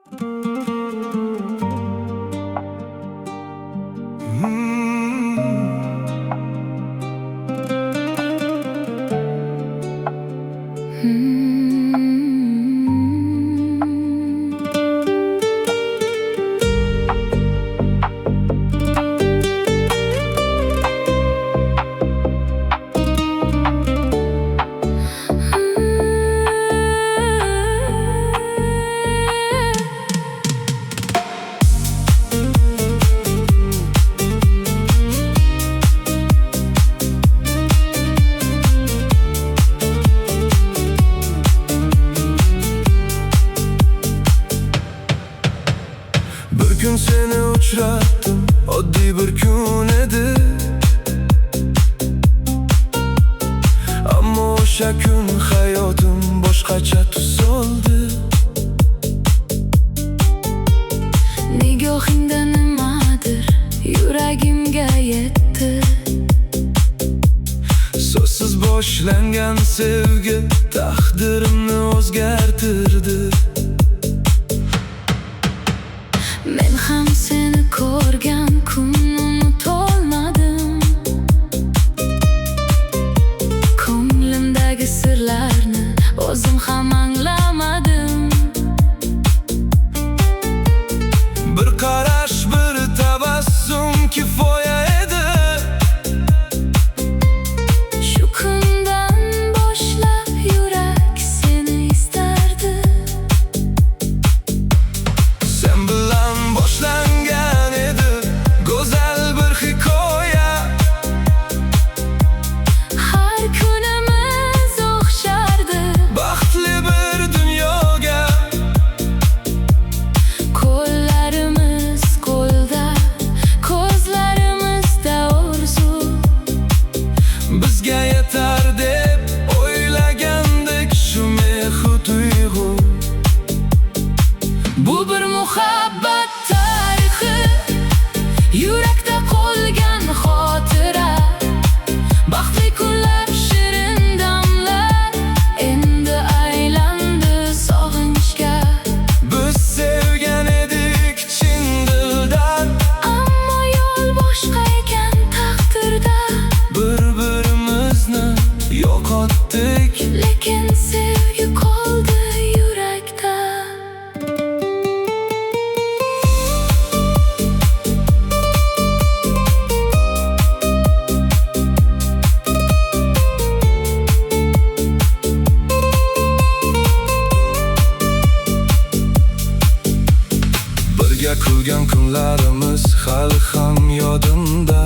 Bir gün seni uçrattım, oddiy bir kun edi. Ammo o'sha kun hayotim boshqacha tus oldi. Nigohingda nimadir yuragimga yetdi. So'zsiz boshlangan sevgi taqdirimni o'zgartirdi. Men ham seni ko'rgan kunni unutolmadim. Ko'nglimdagi sirlarni o'zim ham anglamadim. Bir qarash, bir tabassum kifoya edi. Shu kundan boshlab yurak seni istardi. Sen bilan boshlangan edi go'zal bir hikoya. Har kunimiz o'xshardi Baxtli bir dunyoga. Qo'llarimiz qo'lda, ko'zlarimizda orzu. Bizga yetar deb o'ylagandik shu mehr tuyg'u. Bu bir muhabbat tarixi, yurakda qolgan xotira. Baxtli kunlar, shirin damlar endi aylandi sog'inchga. Biz sevgan edik chin dildan, Ammo yo'l boshqa ekan taqdirda. bir-birimizni yo'qotdik. Lekin sevgi qoldi yurakda. Birga kulgan kunlarimiz hali ham yodimda.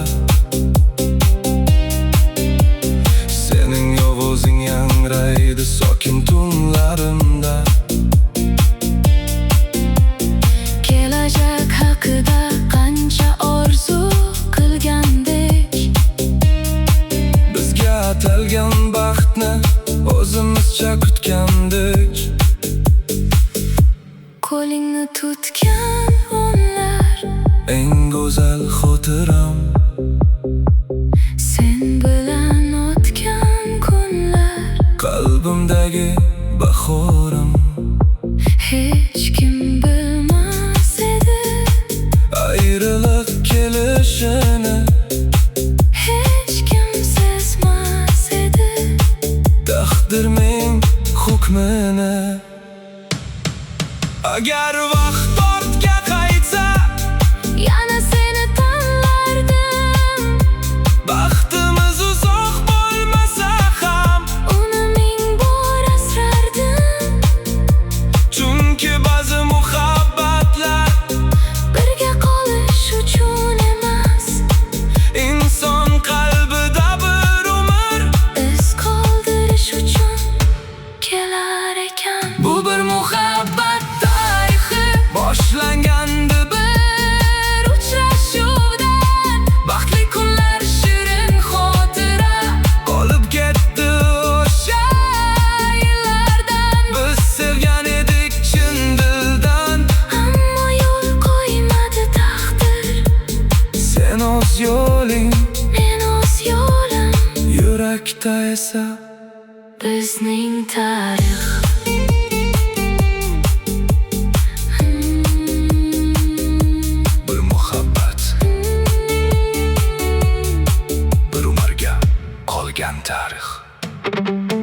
Sening ovozing yangraydi sokin tunlarimda. Kelajak haqida qancha orzu qilgandik. Bizga atalgan baxtni o'zimizcha kutgandik. Qo'lingni tutgan onlar Eng go'zal xotiram, sen bilan o'tgan kunlar. qalbimdagi bahorim. Hech kim bilmas edi, Ayriliq kelishini hech kim sezmas edi. taqdir men hukmini. Agar vaqt ortga qaytsa, Yana seni tanlardim. baxtimiz uzoq bo'lmasa ham, Uni ming bor asrardim. chunki ba'zi muhabbatlar Birga qolish uchun emas, inson qalbida bir umr iz qoldirish uchun kelar ekan. Bu bir muhabbat tarixi, tarix